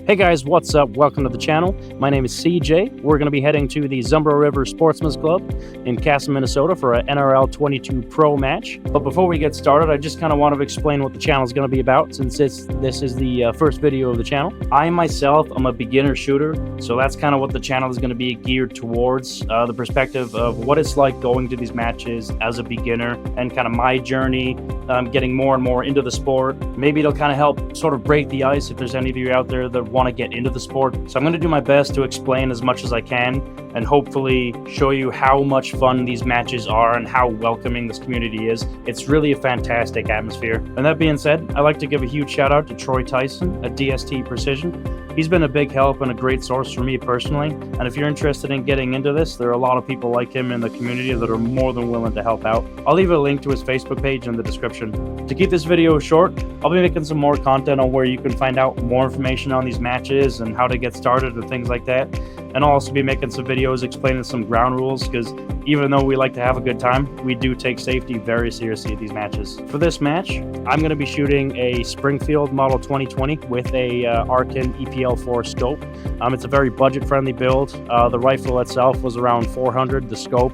Hey guys, what's up? Welcome to the channel. My name is CJ. We're going to be heading to the Zumbro River Sportsman's Club in Kasson, Minnesota for an NRL22 Pro match. But before we get started, I just kind of want to explain what the channel is going to be about, since this is the first video of the channel. I myself am a beginner shooter, so that's kind of what the channel is going to be geared towards, the perspective of what it's like going to these matches as a beginner and kind of my journey getting more and more into the sport. Maybe it'll kind of help sort of break the ice if there's any of you out there that want to get into the sport. So I'm going to do my best to explain as much as I can and hopefully show you how much fun these matches are and how welcoming this community is. It's really a fantastic atmosphere. And that being said, I'd like to give a huge shout out to Troy Tyson at DST Precision. He's been a big help and a great source for me personally. And if you're interested in getting into this, there are a lot of people like him in the community that are more than willing to help out. I'll leave a link to his Facebook page in the description. To keep this video short, I'll be making some more content on where you can find out more information on these matches and how to get started and things like that. And I'll also be making some videos explaining some ground rules, because even though we like to have a good time, we do take safety very seriously at these matches. For this match, I'm going to be shooting a Springfield Model 2020 with a Arkin EPL4 scope. It's a very budget-friendly build. The rifle itself was around $400. The scope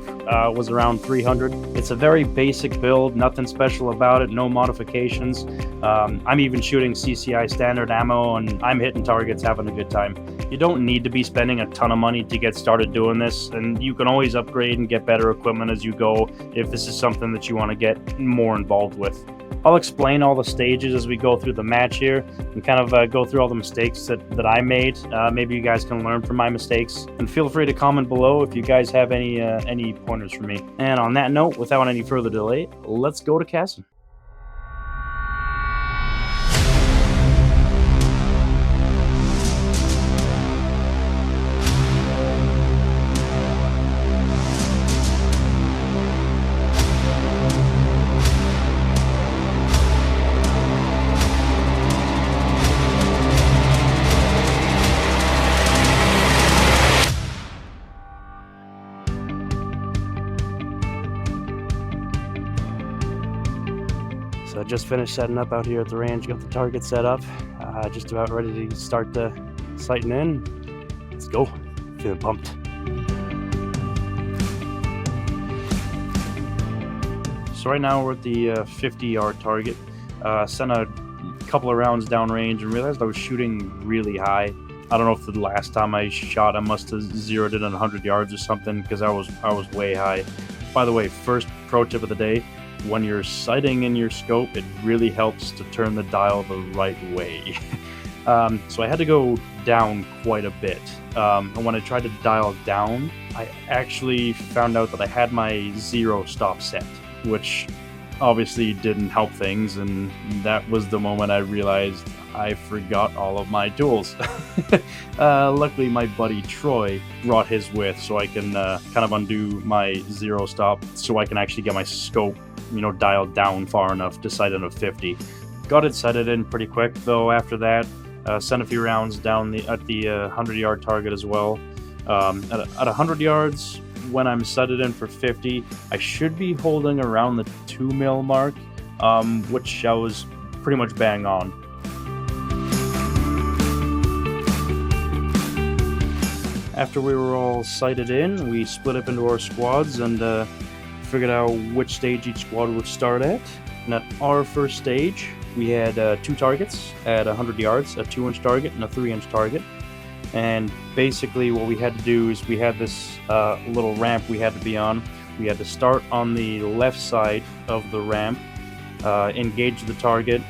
was around $300. It's a very basic build, nothing special about it, no modifications. I'm even shooting CCI standard ammo, and I'm hitting targets, having a good time. You don't need to be spending a ton of money to get started doing this, and you can always upgrade and get better equipment as you go if this is something that you want to get more involved with. I'll explain all the stages as we go through the match here and kind of go through all the mistakes that I made. Maybe you guys can learn from my mistakes, and feel free to comment below if you guys have any pointers for me. And on that note, without any further delay, let's go to Kasson. So I just finished setting up out here at the range, got the target set up, just about ready to start sighting in. Let's go, feeling pumped. So right now we're at the 50-yard target. Sent a couple of rounds downrange and realized I was shooting really high. I don't know if the last time I shot I must have zeroed it at 100 yards or something, because I was way high. By the way, first pro tip of the day: when you're sighting in your scope, it really helps to turn the dial the right way. So I had to go down quite a bit. And when I tried to dial down, I actually found out that I had my zero stop set, which obviously didn't help things. And that was the moment I realized I forgot all of my tools. Luckily, my buddy Troy brought his with, so I can kind of undo my zero stop so I can actually get my scope, dialed down far enough to sight in a 50. Got it sighted in pretty quick though. After that, sent a few rounds down at the 100-yard target as well. At 100 yards, when I'm sighted in for 50, I should be holding around the 2 mil mark, which I was pretty much bang on. After we were all sighted in, we split up into our squads and figured out which stage each squad would start at. And at our first stage, we had 2 targets at 100 yards, a 2-inch target and a 3-inch target. And basically what we had to do is we had this little ramp we had to be on. We had to start on the left side of the ramp, engage the target,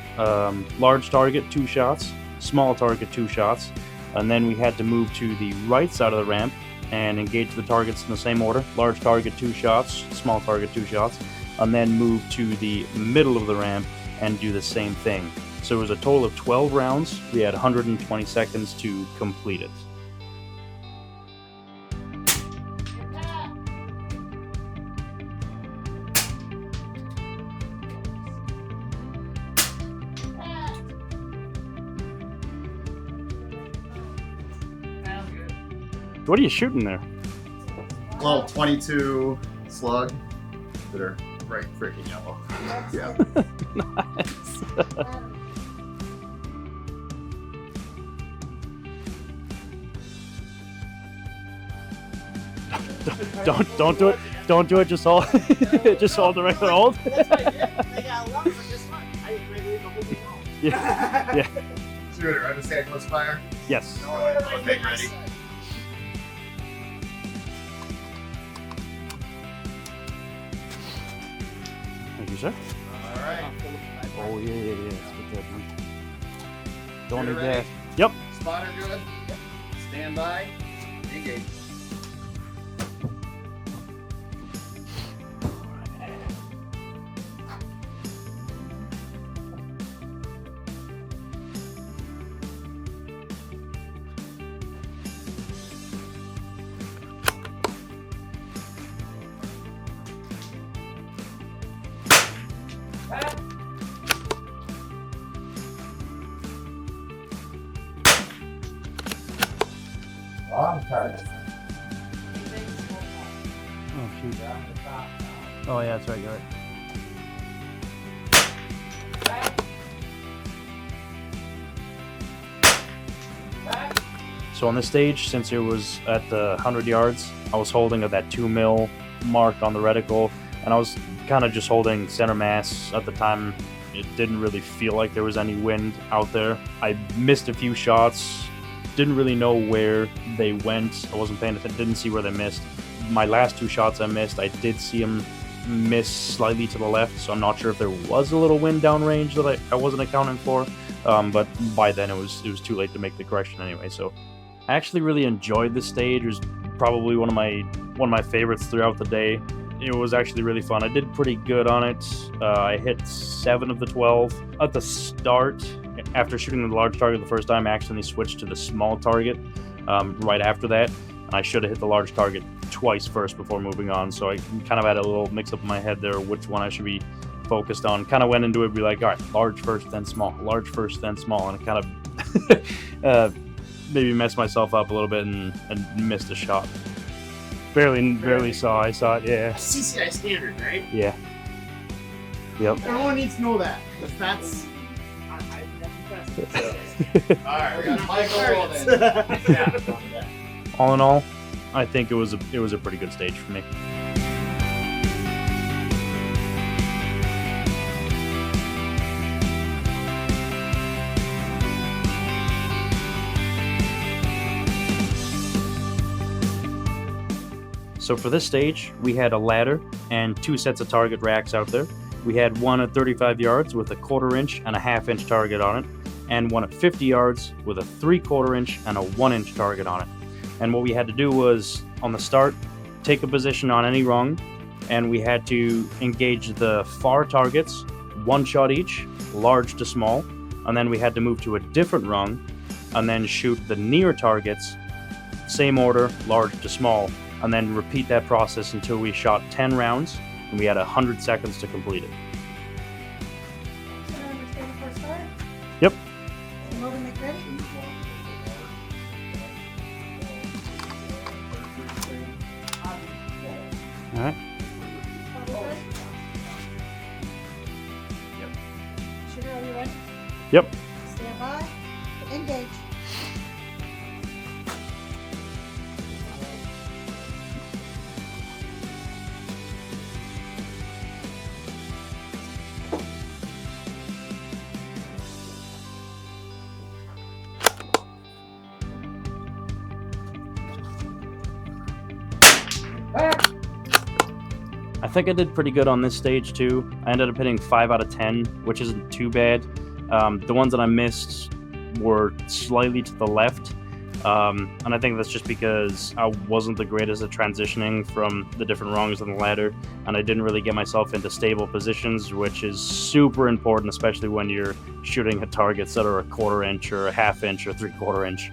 large target 2 shots, small target 2 shots, and then we had to move to the right side of the ramp and engage the targets in the same order: large target 2 shots, small target 2 shots, and then move to the middle of the ramp and do the same thing. So it was a total of 12 rounds. We had 120 seconds to complete it. What are you shooting there? Little 22 slug that are bright freaking yellow. Yeah. Nice. Don't do it. Don't do it. Just hold. Just hold the regular hold. That's what I did. They got a lot, but guess what? I did the whole thing wrong. Yeah. Shooter, understand close fire? Yes. Okay, ready? Thank you, sir. Alright. Oh yeah. Let's get that one. Don't Shooter need ready? that. Yep. Spotter good? Stand by. Engage. Long target. Oh shoot. Oh yeah, that's right. You're right. So on this stage, since it was at the 100 yards, I was holding at that 2 mil mark on the reticle, and I was kind of just holding center mass at the time. It didn't really feel like there was any wind out there. I missed a few shots, didn't really know where they went. I wasn't paying attention, didn't see where they missed. My last 2 shots I missed, I did see them miss slightly to the left, so I'm not sure if there was a little wind downrange that I wasn't accounting for. But by then it was too late to make the correction anyway. So I actually really enjoyed this stage. It was probably one of my favorites throughout the day. It was actually really fun. I did pretty good on it. I hit 7 of the 12 at the start. After shooting the large target the first time, I accidentally switched to the small target right after that. And I should have hit the large target twice first before moving on. So I kind of had a little mix up in my head there which one I should be focused on. Kind of went into it, be like, all right, large first, then small, large first, then small, and it kind of maybe messed myself up a little bit and missed a shot. Barely saw. I saw it. Yeah. CCI standard, right? Yeah. Yep. Everyone needs to know that. Because that's. Alright, we got Michael Walden. All in all, I think it was a pretty good stage for me. So for this stage, we had a ladder and 2 sets of target racks out there. We had one at 35 yards with a 1/4 inch and a 1/2 inch target on it, and one at 50 yards with a 3/4 inch and a 1 inch target on it. And what we had to do was, on the start, take a position on any rung, and we had to engage the far targets, 1 shot each, large to small, and then we had to move to a different rung, and then shoot the near targets, same order, large to small, and then repeat that process until we shot 10 rounds, and we had 100 seconds to complete it. Did I understand the first start? Yep. Load and make ready? All right. Bobby ready? Yep. Shooter, are you ready? Yep. Stand by. Engage. I think I did pretty good on this stage too. I ended up hitting 5 out of 10, which isn't too bad. The ones that I missed were slightly to the left, and I think that's just because I wasn't the greatest at transitioning from the different rungs on the ladder, and I didn't really get myself into stable positions, which is super important, especially when you're shooting at targets that are a 1/4 inch or a 1/2 inch or 3/4 inch.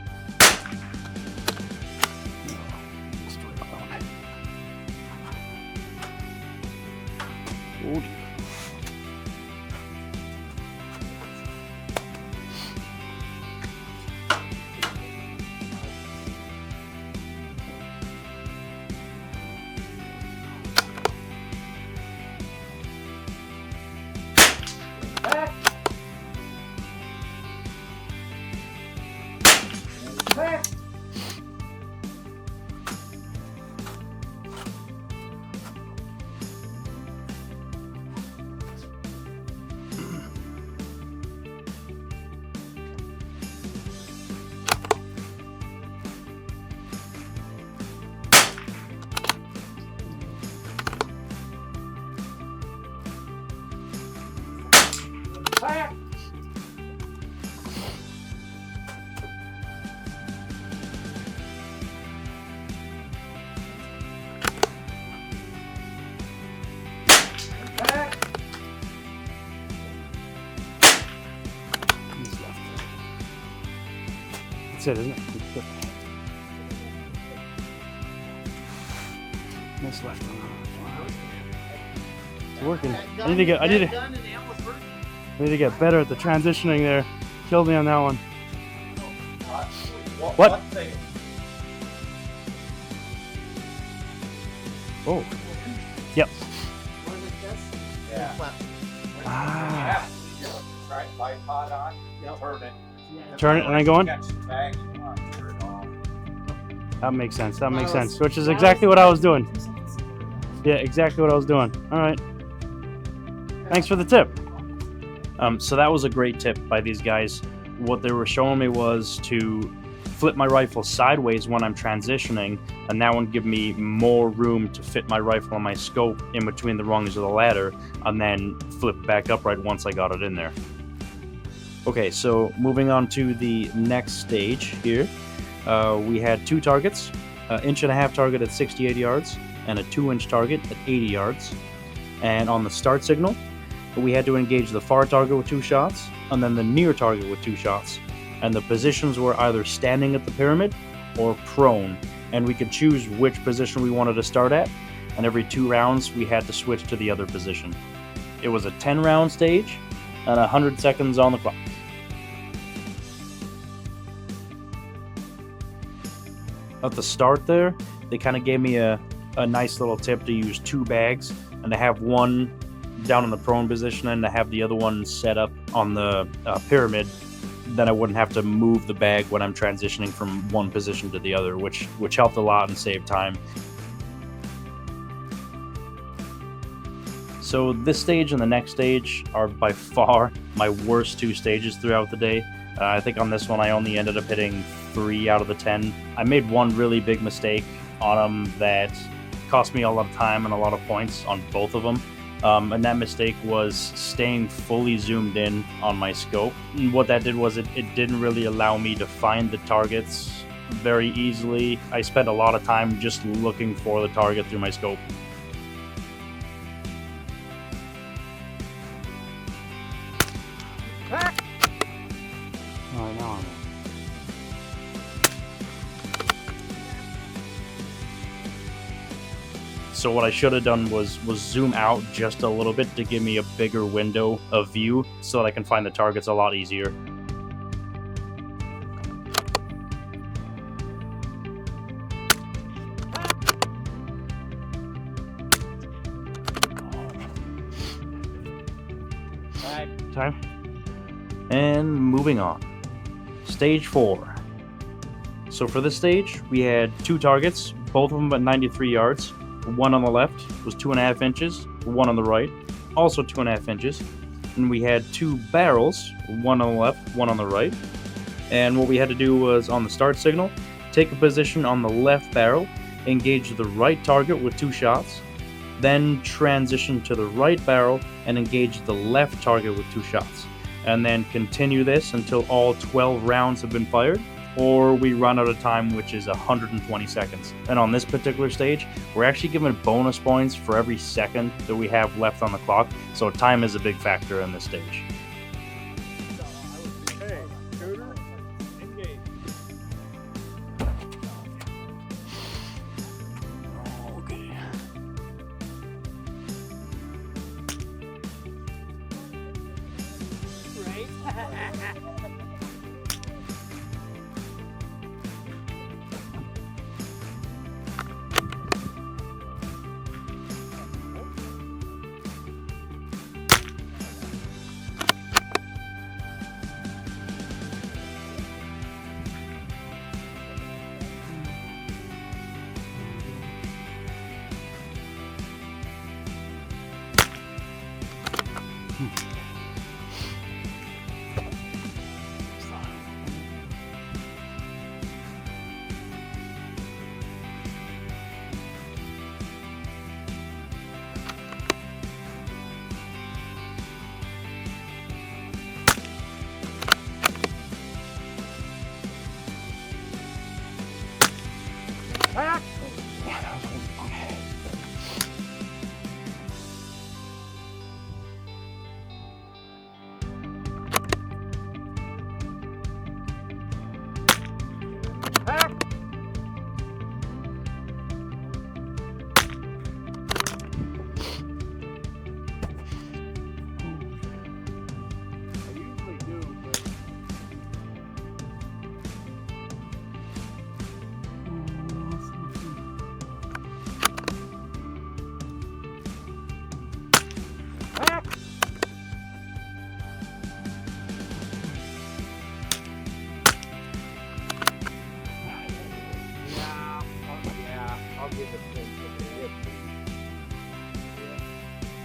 Oh dear. That's it, isn't it? Nice left. It's working. I need to get better at the transitioning there. Killed me on that one. What? Oh. Yep. Yeah. Ah. Right, bipod on. Turn it. Turn it and then go in? Catch the bag, you want to turn it off. That makes sense. That makes sense. Which is exactly what I was doing. Yeah, exactly what I was doing. All right. Thanks for the tip. So that was a great tip by these guys. What they were showing me was to flip my rifle sideways when I'm transitioning, and that would give me more room to fit my rifle on my scope in between the rungs of the ladder, and then flip it back upright once I got it in there. Okay, so moving on to the next stage here. We had two targets, an 1.5-inch target at 68 yards and a 2-inch target at 80 yards. And on the start signal, we had to engage the far target with 2 shots and then the near target with 2 shots. And the positions were either standing at the pyramid or prone, and we could choose which position we wanted to start at, and every 2 rounds we had to switch to the other position. It was a 10-round stage and 100 seconds on the clock. At the start there, they kind of gave me a nice little tip to use 2 bags and to have one down in the prone position and to have the other one set up on the pyramid. Then I wouldn't have to move the bag when I'm transitioning from one position to the other, which helped a lot and saved time. So this stage and the next stage are by far my worst 2 stages throughout the day. I think on this one I only ended up hitting 3 out of the 10. I made one really big mistake on them that cost me a lot of time and a lot of points on both of them. And that mistake was staying fully zoomed in on my scope. And what that did was it didn't really allow me to find the targets very easily. I spent a lot of time just looking for the target through my scope. I know. So what I should have done was zoom out just a little bit to give me a bigger window of view so that I can find the targets a lot easier. Time. And moving on. Stage 4. So for this stage, we had 2 targets, both of them at 93 yards. One on the left was 2.5 inches, one on the right, also 2.5 inches. And we had 2 barrels, one on the left, one on the right. And what we had to do was, on the start signal, take a position on the left barrel, engage the right target with 2 shots, then transition to the right barrel and engage the left target with 2 shots. And then continue this until all 12 rounds have been fired, or we run out of time, which is 120 seconds. And on this particular stage, we're actually given bonus points for every second that we have left on the clock, so time is a big factor in this stage. Hey, shooter, engage. Okay.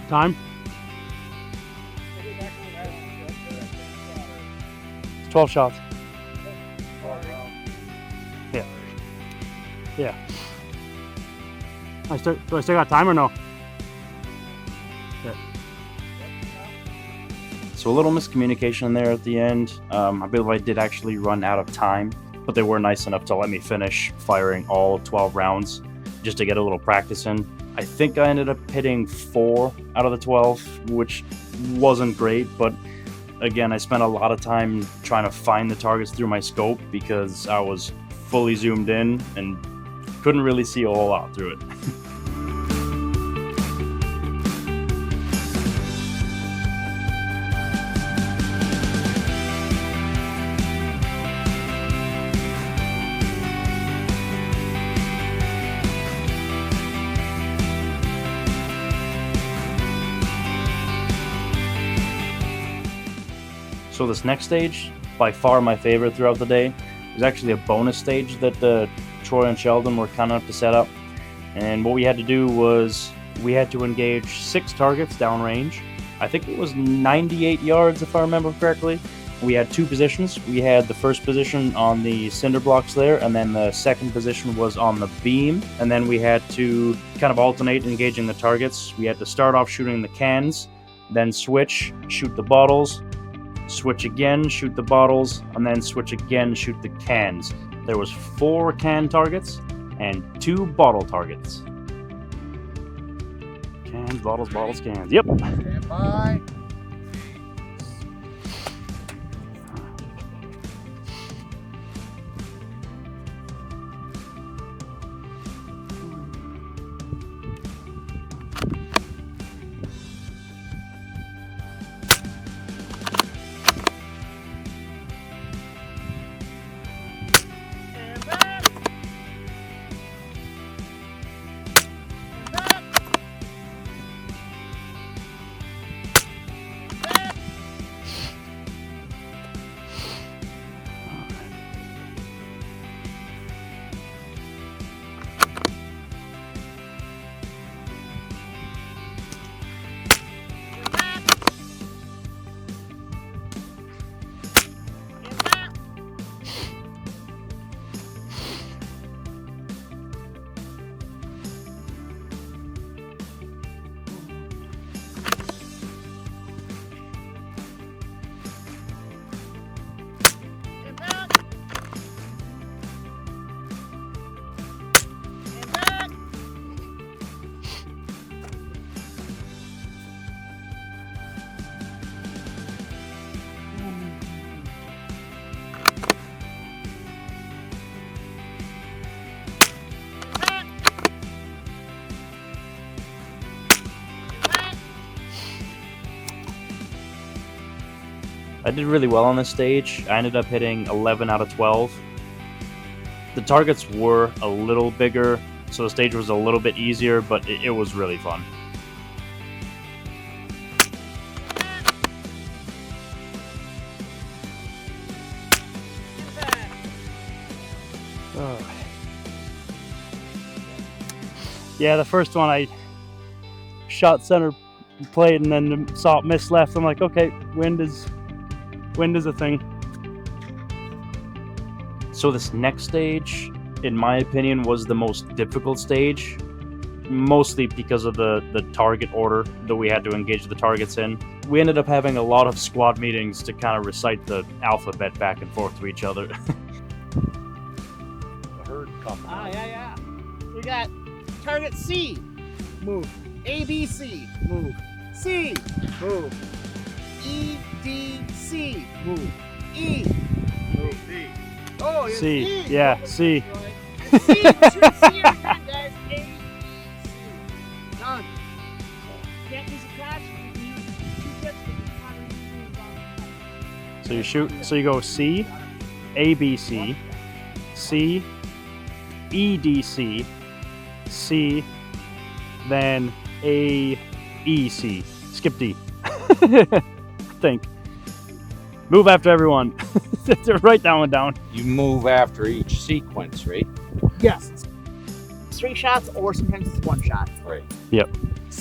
Time? It's 12 shots. Yeah. Yeah. Do I still got time or no? Yeah. So a little miscommunication there at the end. I believe I did actually run out of time, but they were nice enough to let me finish firing all 12 rounds just to get a little practice in. I think I ended up hitting 4 out of the 12, which wasn't great, but again, I spent a lot of time trying to find the targets through my scope because I was fully zoomed in and couldn't really see a whole lot through it. So this next stage, by far my favorite throughout the day, is actually a bonus stage that Troy and Sheldon were kind enough to set up. And what we had to do was we had to engage 6 targets downrange. I think it was 98 yards if I remember correctly. We had 2 positions. We had the first position on the cinder blocks there, and then the second position was on the beam. And then we had to kind of alternate engaging the targets. We had to start off shooting the cans, then switch, shoot the bottles, switch again, shoot the bottles, and then switch again, shoot the cans. There was 4 can targets and 2 bottle targets. Cans, bottles, bottles, cans. Yep. Stand by. I did really well on this stage. I ended up hitting 11 out of 12. The targets were a little bigger, so the stage was a little bit easier, but it was really fun. Yeah, the first one I shot center plate and then saw it miss left. I'm like, okay, wind is a thing. So this next stage, in my opinion, was the most difficult stage, mostly because of the target order that we had to engage the targets in. We ended up having a lot of squad meetings to kind of recite the alphabet back and forth to each other. The herd company. Yeah. We got target C, move. A, B, C, move. C, move. E, D, C, move. E, move. C. Oh, it's C, E. yeah, C. C, C every time, guys. A, E, C. Done. Can't use a crash. You can use 2 tips, but you can't use them. So you shoot, so you go C, A, B, C, C, E, D, C, C, then A, E, C. Skip D. Think. Move after everyone. Write that one down. You move after each sequence, right? Yes. it's 3 shots, or sometimes it's 1 shot. Right. Yep.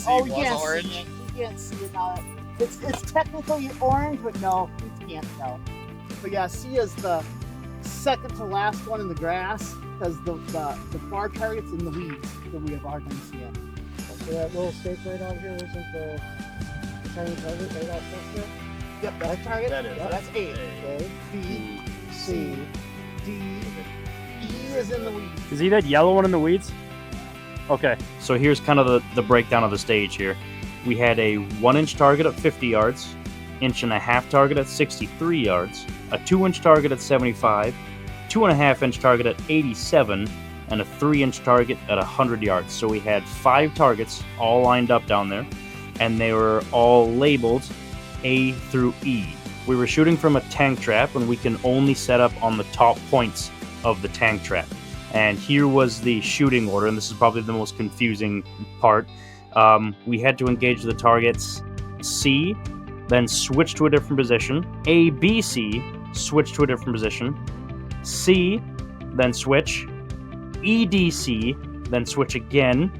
Oh, you was can't orange. see it. You can't see it now. It's technically orange, but no, you can't tell. But yeah, C is the second to last one in the grass, because the far target's in the weeds that we have our going to see in. So that little stake right out here isn't the tiny target right out there? Yep, that's target. That is. Yep, that's A. Okay. B, C, D, E is in the weeds. Is he that yellow one in the weeds? Okay. So here's kind of the breakdown of the stage here. We had a 1-inch target at 50 yards, 1.5-inch target at 63 yards, a 2-inch target at 75, 2.5-inch target at 87, and a 3-inch target at 100 yards. So we had 5 targets all lined up down there, and they were all labeled A through E. We were shooting from a tank trap, and we can only set up on the top points of the tank trap. And here was the shooting order, and this is probably the most confusing part. We had to engage the targets C, then switch to a different position, A, B, C, switch to a different position, C, then switch, EDC, then switch again,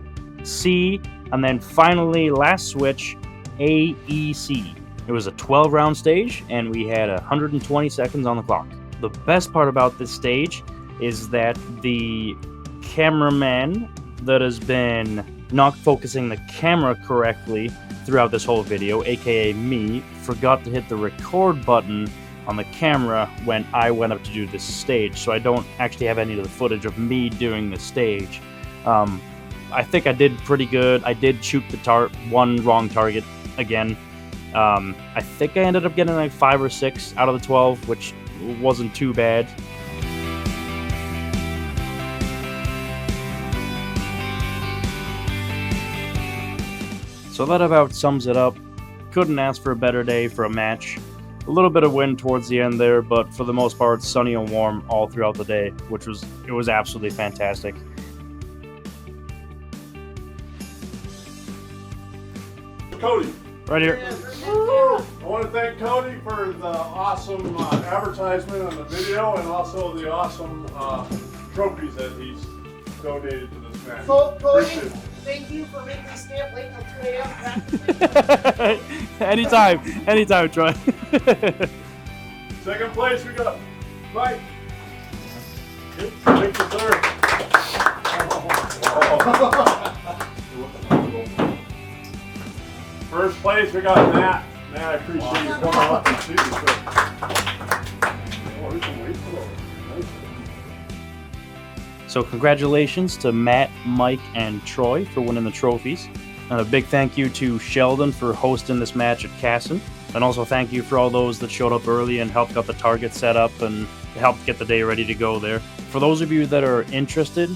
C, and then finally last switch, AEC. It was a 12-round stage, and we had 120 seconds on the clock. The best part about this stage is that the cameraman that has been not focusing the camera correctly throughout this whole video, aka me, forgot to hit the record button on the camera when I went up to do this stage, so I don't actually have any of the footage of me doing the stage. I think I did pretty good. I did shoot the one wrong target again. I think I ended up getting like 5 or 6 out of the 12, which wasn't too bad. So that about sums it up. Couldn't ask for a better day for a match. A little bit of wind towards the end there, but for the most part, sunny and warm all throughout the day, which was absolutely fantastic. Cody. Right here. I want to thank Cody for the awesome advertisement on the video, and also the awesome trophies that he's donated to this match. So, Cody, Appreciate it. thank you for making me stay up late till 2 a.m. Anytime, Troy. Second place, we got Mike. Thank you, sir. First place, we got Matt. Matt, I appreciate you coming up and shooting. Oh, there's some weight below. Nice. So congratulations to Matt, Mike, and Troy for winning the trophies. And a big thank you to Sheldon for hosting this match at Kasson. And also thank you for all those that showed up early and helped get the target set up and helped get the day ready to go there. For those of you that are interested,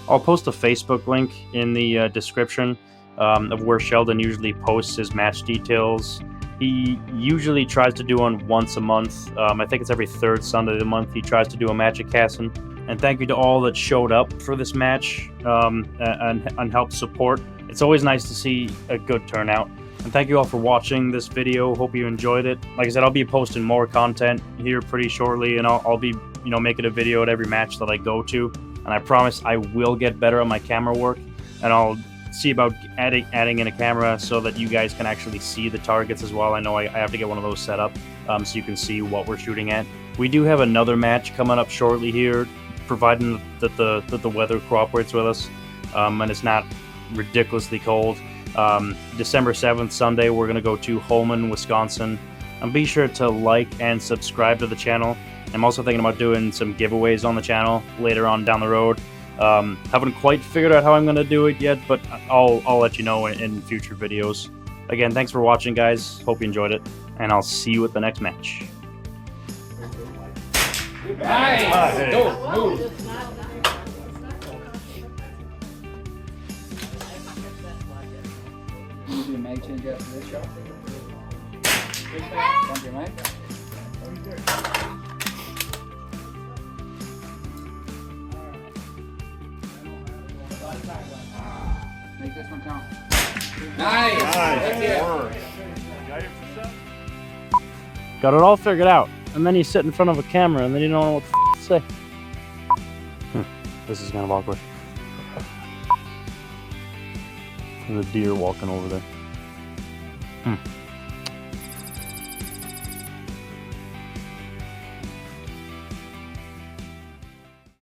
I'll post a Facebook link in the description of where Sheldon usually posts his match details. He usually tries to do one once a month. I think it's every 3rd Sunday of the month he tries to do a match at Kasson. And thank you to all that showed up for this match and helped support. It's always nice to see a good turnout. And thank you all for watching this video. Hope you enjoyed it. Like I said, I'll be posting more content here pretty shortly, and I'll be making a video at every match that I go to. And I promise I will get better at my camera work, and I'll see about adding in a camera so that you guys can actually see the targets as well. I know I have to get one of those set up so you can see what we're shooting at. We do have another match coming up shortly here, providing that the weather cooperates with us and it's not ridiculously cold. December 7th, Sunday, we're going to go to Holman, Wisconsin. And be sure to like and subscribe to the channel. I'm also thinking about doing some giveaways on the channel later on down the road. Haven't quite figured out how I'm going to do it yet, but I'll let you know in future videos. Again, thanks for watching, guys. Hope you enjoyed it, and I'll see you at the next match. Nice. Go. Move. You do a mag change after this shot? Bump your mag? Make this one count. Nice. Nice. Yeah. Got it all figured out, and then you sit in front of a camera, and then you don't know what to say. This is kind of awkward. There's a deer walking over there.